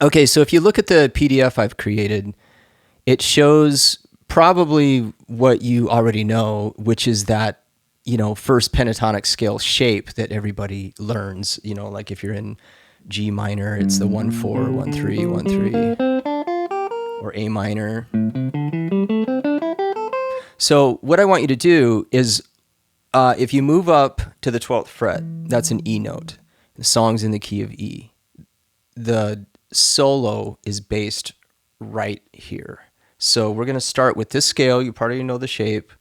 Okay, so if you look at the PDF I've created, it shows probably what you already know, which is that, first pentatonic scale shape that everybody learns. Like if you're in G minor, it's the 1-4, 1-3, 1-3, or A minor. So what I want you to do is, if you move up to the 12th fret, that's an E note. The song's in the key of E. The solo is based right here. So we're going to start with this scale. You probably know the shape.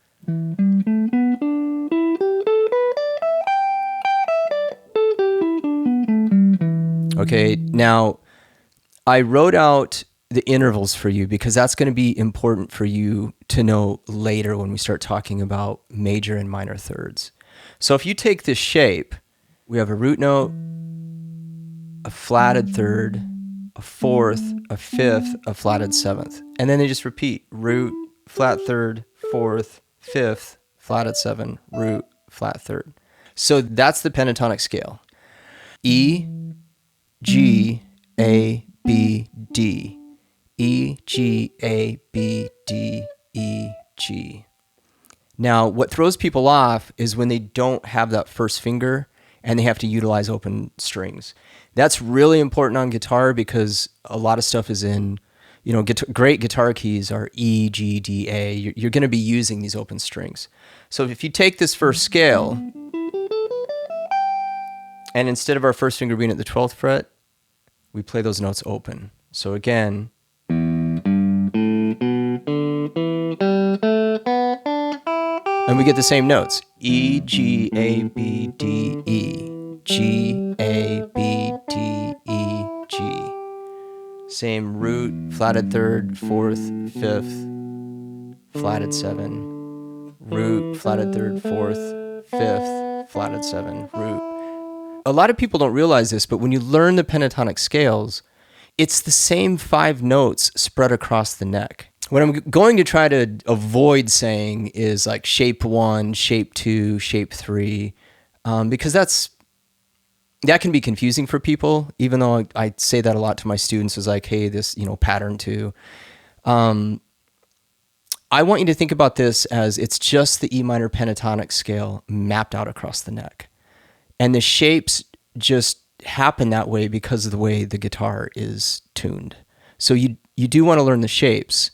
Okay, now I wrote out the intervals for you because that's going to be important for you to know later when we start talking about major and minor thirds. So if you take this shape, we have a root note, a flatted third, a fourth, a fifth, a flatted seventh. And then they just repeat: root, flat third, fourth, fifth, flatted seven, root, flat third. So that's the pentatonic scale. E, G, A, B, D. E, G, A, B, D, E, G. Now, what throws people off is when they don't have that first finger and they have to utilize open strings. That's really important on guitar because a lot of stuff is in, great guitar keys are E, G, D, A. You're going to be using these open strings. So if you take this first scale, and instead of our first finger being at the 12th fret, we play those notes open. So again, and we get the same notes: E, G, A, B, D, E, G, A, B, D, E, G. Same root, flatted third, fourth, fifth, flatted seven, root, flatted third, fourth, fifth, flatted seven, root. A lot of people don't realize this, but when you learn the pentatonic scales, it's the same 5 notes spread across the neck. What I'm going to try to avoid saying is like shape 1, shape 2, shape 3, because that can be confusing for people, even though I say that a lot to my students is like, hey, this, pattern 2. I want you to think about this as it's just the E minor pentatonic scale mapped out across the neck. And the shapes just happen that way because of the way the guitar is tuned. So you do want to learn the shapes,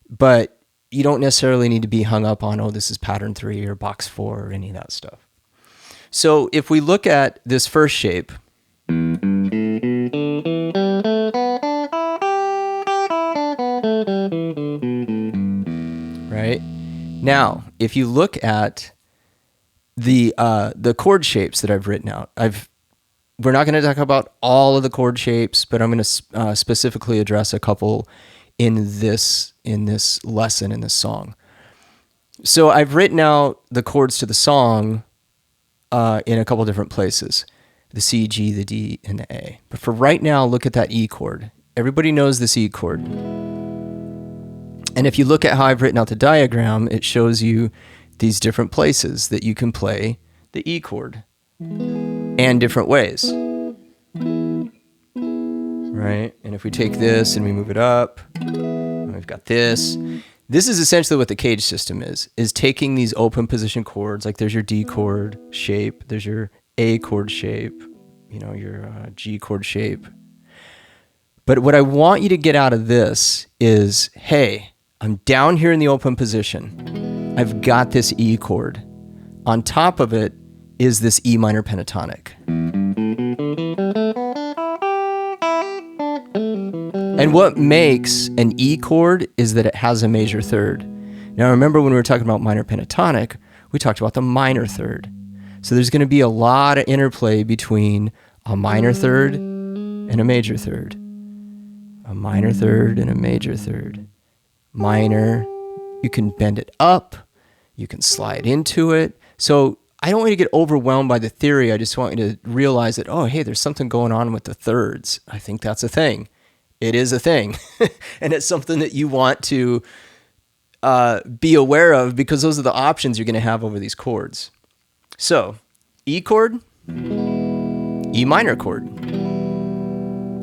but you don't necessarily need to be hung up on, this is pattern 3 or box 4 or any of that stuff. So if we look at this first shape, right? Now, if you look at the chord shapes that I've written out, we're not going to talk about all of the chord shapes, but I'm going to specifically address a couple in this lesson, in this song. So I've written out the chords to the song in a couple different places: the C, G, the D, and the A. But for right now, look at that E chord. Everybody knows this E chord. And if you look at how I've written out the diagram, it shows you these different places that you can play the E chord and different ways. Right? And if we take this and we move it up, and we've got this. This is essentially what the cage system is taking these open position chords, like there's your D chord shape, there's your A chord shape, your G chord shape. But what I want you to get out of this is, hey, I'm down here in the open position. I've got this E chord. On top of it is this E minor pentatonic. And what makes an E chord is that it has a major third. Now remember when we were talking about minor pentatonic, we talked about the minor third. So there's going to be a lot of interplay between a minor third and a major third. A minor third and a major third. Minor, you can bend it up, you can slide into it. So I don't want you to get overwhelmed by the theory. I just want you to realize that, oh, hey, there's something going on with the thirds. I think that's a thing. It is a thing. And it's something that you want to be aware of because those are the options you're going to have over these chords. So, E chord, E minor chord,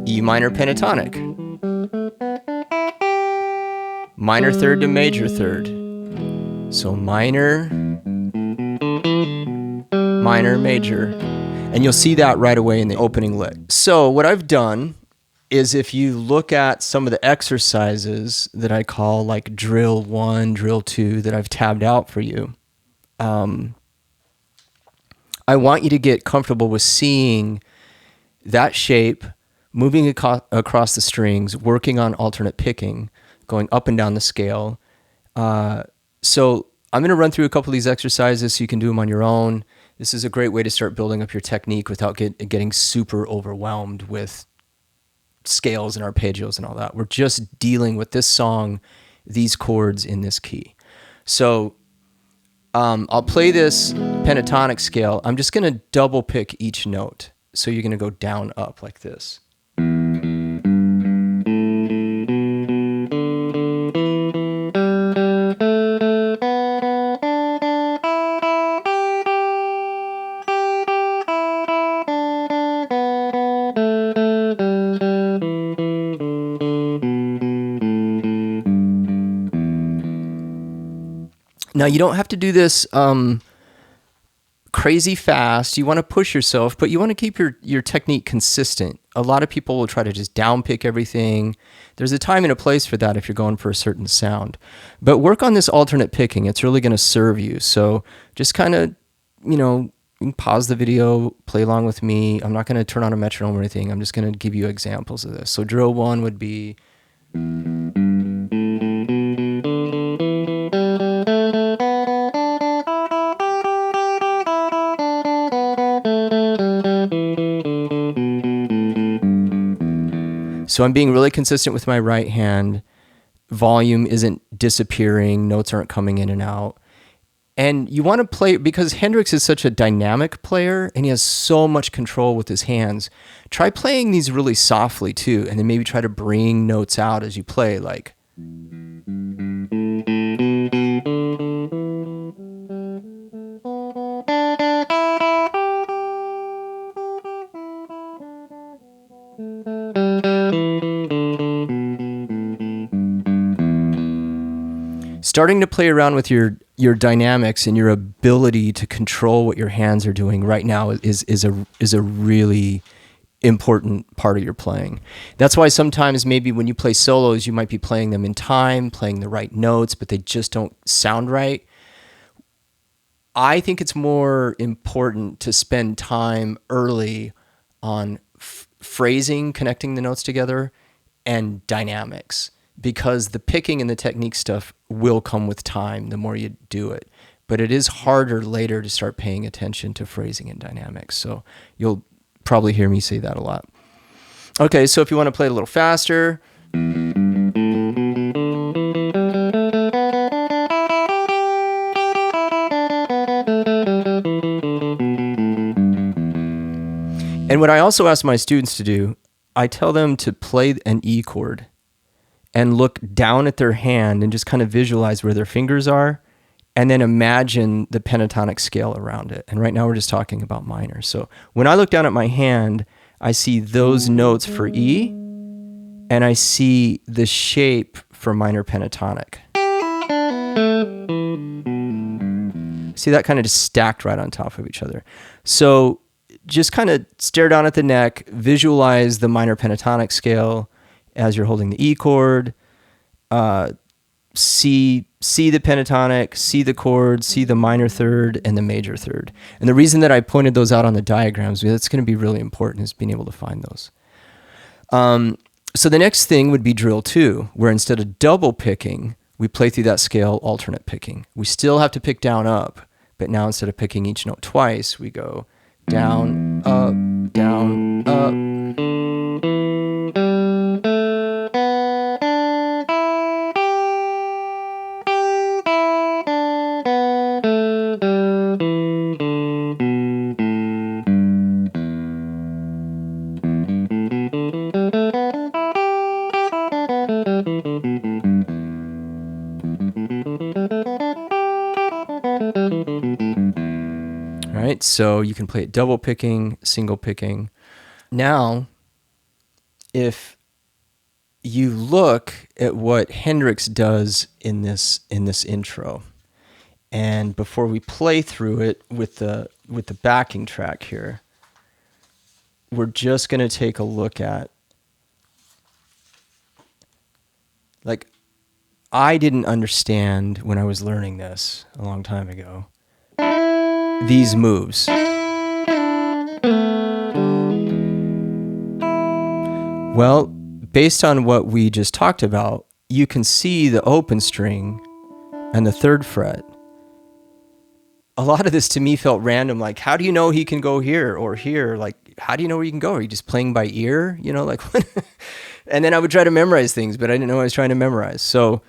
E minor pentatonic, minor third to major third. So minor, minor, major. And you'll see that right away in the opening lick. So what I've done is, if you look at some of the exercises that I call like drill 1, drill 2 that I've tabbed out for you, I want you to get comfortable with seeing that shape, moving across the strings, working on alternate picking, going up and down the scale. So I'm going to run through a couple of these exercises so you can do them on your own. This is a great way to start building up your technique without getting super overwhelmed with scales and arpeggios and all that. We're just dealing with this song, these chords in this key. So I'll play this pentatonic scale. I'm just going to double pick each note. So you're going to go down, up like this. Now, you don't have to do this crazy fast. You want to push yourself, but you want to keep your technique consistent. A lot of people will try to just downpick everything. There's a time and a place for that if you're going for a certain sound. But work on this alternate picking. It's really going to serve you. So just kind of, you can pause the video, play along with me. I'm not going to turn on a metronome or anything. I'm just going to give you examples of this. So drill 1 would be... So I'm being really consistent with my right hand. Volume isn't disappearing. Notes aren't coming in and out. And you want to play, because Hendrix is such a dynamic player and he has so much control with his hands. Try playing these really softly too, and then maybe try to bring notes out as you play, like... Starting to play around with your dynamics and your ability to control what your hands are doing right now is a really important part of your playing. That's why sometimes maybe when you play solos, you might be playing them in time, playing the right notes, but they just don't sound right. I think it's more important to spend time early on phrasing, connecting the notes together, and dynamics, because the picking and the technique stuff will come with time the more you do it. But it is harder later to start paying attention to phrasing and dynamics. So you'll probably hear me say that a lot. Okay, so if you want to play a little faster... And what I also ask my students to do, I tell them to play an E chord and look down at their hand and just kind of visualize where their fingers are, and then imagine the pentatonic scale around it. And right now we're just talking about minor. So when I look down at my hand, I see those notes for E, and I see the shape for minor pentatonic. See that kind of just stacked right on top of each other. So just kind of stare down at the neck, visualize the minor pentatonic scale as you're holding the E chord, see the pentatonic, see the chord, see the minor third and the major third. And the reason that I pointed those out on the diagrams, that's going to be really important, is being able to find those. So the next thing would be drill 2, where instead of double picking, we play through that scale alternate picking. We still have to pick down, up, but now instead of picking each note twice, we go down, up, down, up. Right, so you can play it double picking, single picking. Now, if you look at what Hendrix does in this intro, and before we play through it with the backing track here, we're just going to take a look at, like, I didn't understand when I was learning this a long time ago, these moves. Well, based on what we just talked about, you can see the open string and the third fret. A lot of this to me felt random. Like, how do you know he can go here or here? Like, how do you know where you can go? Are you just playing by ear? You know, like, and then I would try to memorize things, but I didn't know what I was trying to memorize. So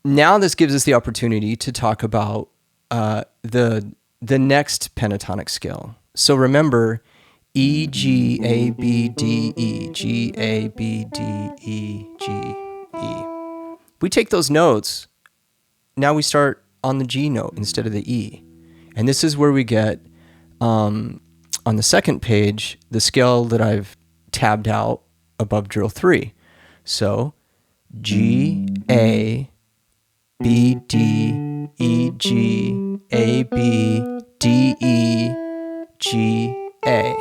now this gives us the opportunity to talk about the next pentatonic scale. So remember, E, G, A, B, D, E, G, A, B, D, E, G, E. We take those notes. Now we start on the G note instead of the E. And this is where we get, on the second page, the scale that I've tabbed out above drill 3. So G, A, B, D, E, G, A, B, D, E, G, A.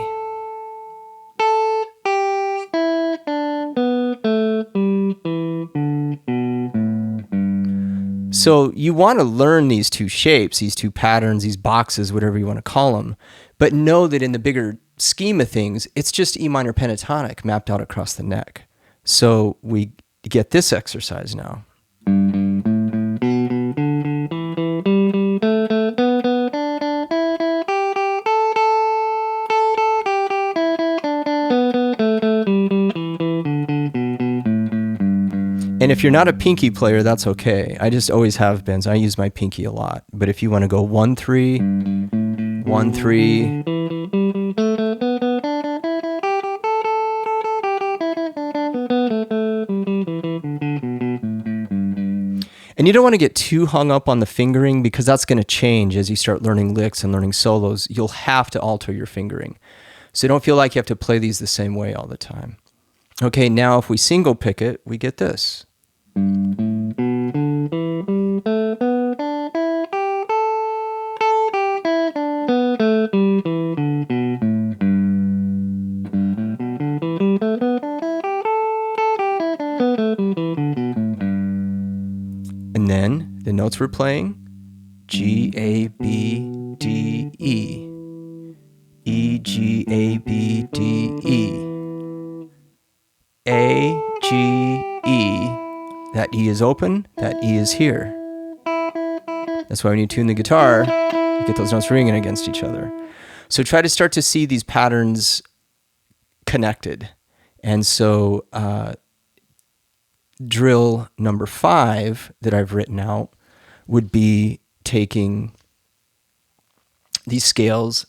So you want to learn these two shapes, these two patterns, these boxes, whatever you want to call them, but know that in the bigger scheme of things, it's just E minor pentatonic mapped out across the neck. So we get this exercise now. And if you're not a pinky player, that's okay. I just always have been, so I use my pinky a lot. But if you want to go 1, 3, 1, 3, and you don't want to get too hung up on the fingering, because that's going to change as you start learning licks and learning solos. You'll have to alter your fingering. So don't feel like you have to play these the same way all the time. Okay, now if we single pick it, we get this. And then the notes we're playing: G, A, B, D, E, E, G, A, B, D, E, A, G, E. That E is open, that E is here. That's why when you tune the guitar, you get those notes ringing against each other. So try to start to see these patterns connected. And so drill number 5 that I've written out would be taking these scales,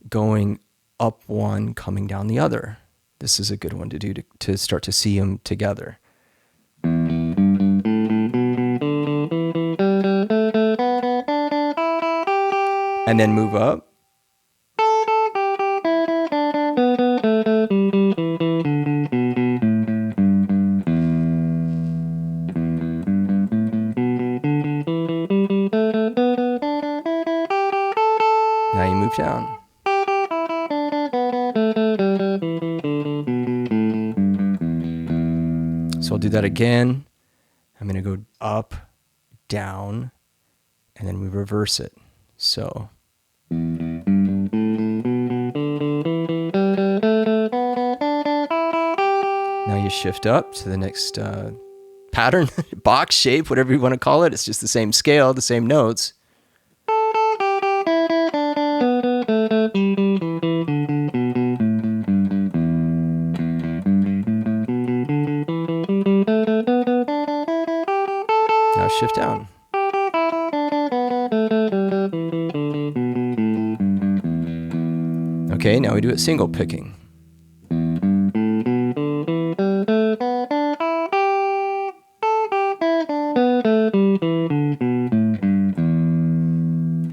going up one, coming down the other. This is a good one to do to start to see them together. And then move up. Now you move down. So I'll do that again. I'm going to go up, down, and then we reverse it. So now you shift up to the next pattern, box shape, whatever you want to call it. It's just the same scale, the same notes. Now shift down. Okay, now we do it single picking.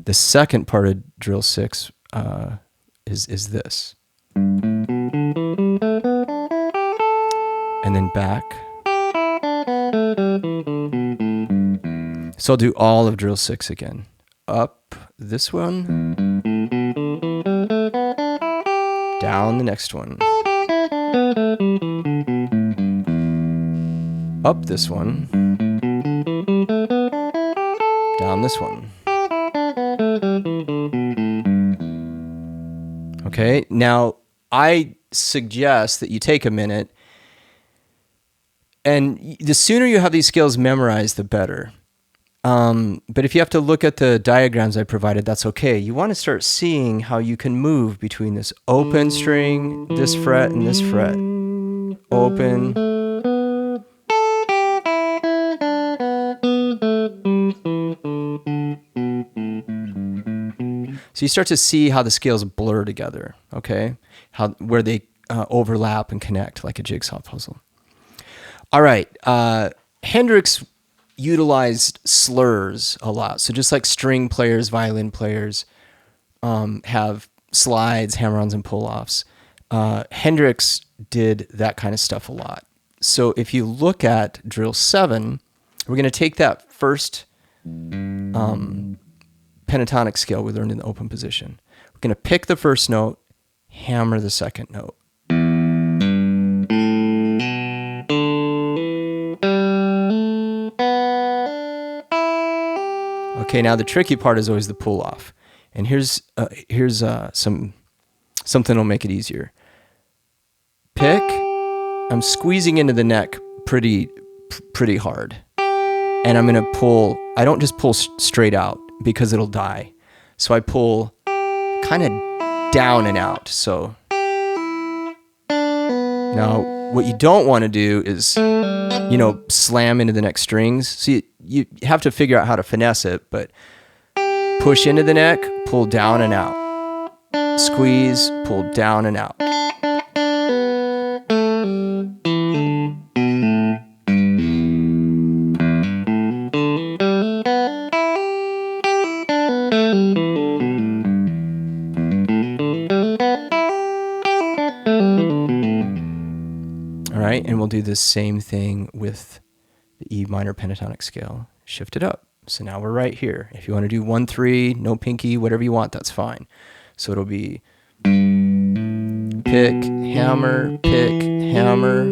The second part of drill 6 is this. then back. So I'll do all of drill 6 again. Up this one. Down the next one. Up this one. Down this one. Okay, now I suggest that you take a minute, and the sooner you have these scales memorized, the better. But if you have to look at the diagrams I provided, that's okay. You want to start seeing how you can move between this open string, this fret, and this fret. Open. So you start to see how the scales blur together, okay? Where they overlap and connect like a jigsaw puzzle. All right, Hendrix utilized slurs a lot. So just like string players, violin players have slides, hammer-ons, and pull-offs, Hendrix did that kind of stuff a lot. So if you look at drill 7, we're going to take that first pentatonic scale we learned in the open position. We're going to pick the first note, hammer the second note. Okay, now the tricky part is always the pull-off. And here's something that'll make it easier. Pick. I'm squeezing into the neck pretty hard. And I'm going to pull. I don't just pull straight out because it'll die. So I pull kind of down and out. So now what you don't want to do is, slam into the neck strings. So you have to figure out how to finesse it, but push into the neck, pull down and out. Squeeze, pull down and out. All right, and we'll do the same thing with the E minor pentatonic scale. Shift it up. So now we're right here. If you want to do 1-3, no pinky, whatever you want, that's fine. So it'll be pick, hammer, pick, hammer.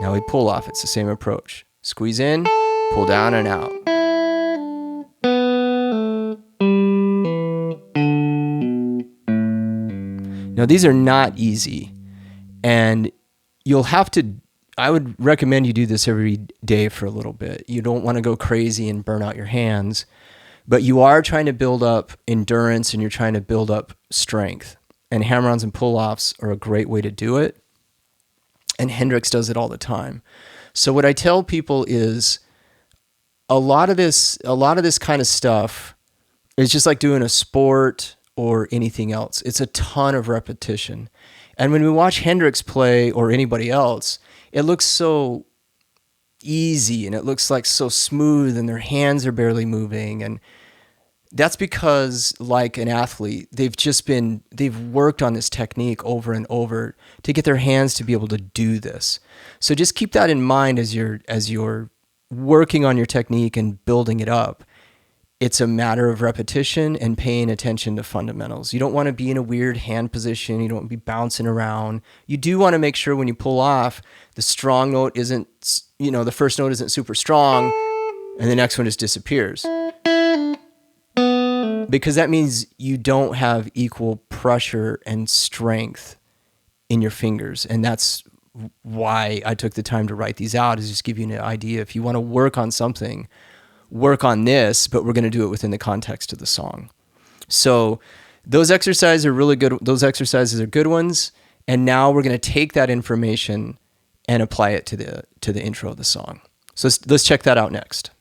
Now we pull off. It's the same approach. Squeeze in, pull down and out. Now these are not easy, and you'll have to, I would recommend you do this every day for a little bit. You don't want to go crazy and burn out your hands, but you are trying to build up endurance and you're trying to build up strength. And hammer-ons and pull-offs are a great way to do it. And Hendrix does it all the time. So what I tell people is a lot of this kind of stuff is just like doing a sport or anything else. It's a ton of repetition. And when we watch Hendrix play or anybody else, it looks so easy and it looks like so smooth and their hands are barely moving. And that's because, like an athlete, they've worked on this technique over and over to get their hands to be able to do this. So just keep that in mind as you're working on your technique and building it up. It's a matter of repetition and paying attention to fundamentals. You don't want to be in a weird hand position. You don't want to be bouncing around. You do want to make sure when you pull off, the strong note isn't, the first note isn't super strong and the next one just disappears. Because that means you don't have equal pressure and strength in your fingers. And that's why I took the time to write these out, is just give you an idea. If you want to work on something, work on this, but we're going to do it within the context of the song. So those exercises are really good. Those exercises are good ones. And now we're going to take that information and apply it to the intro of the song. So let's check that out next.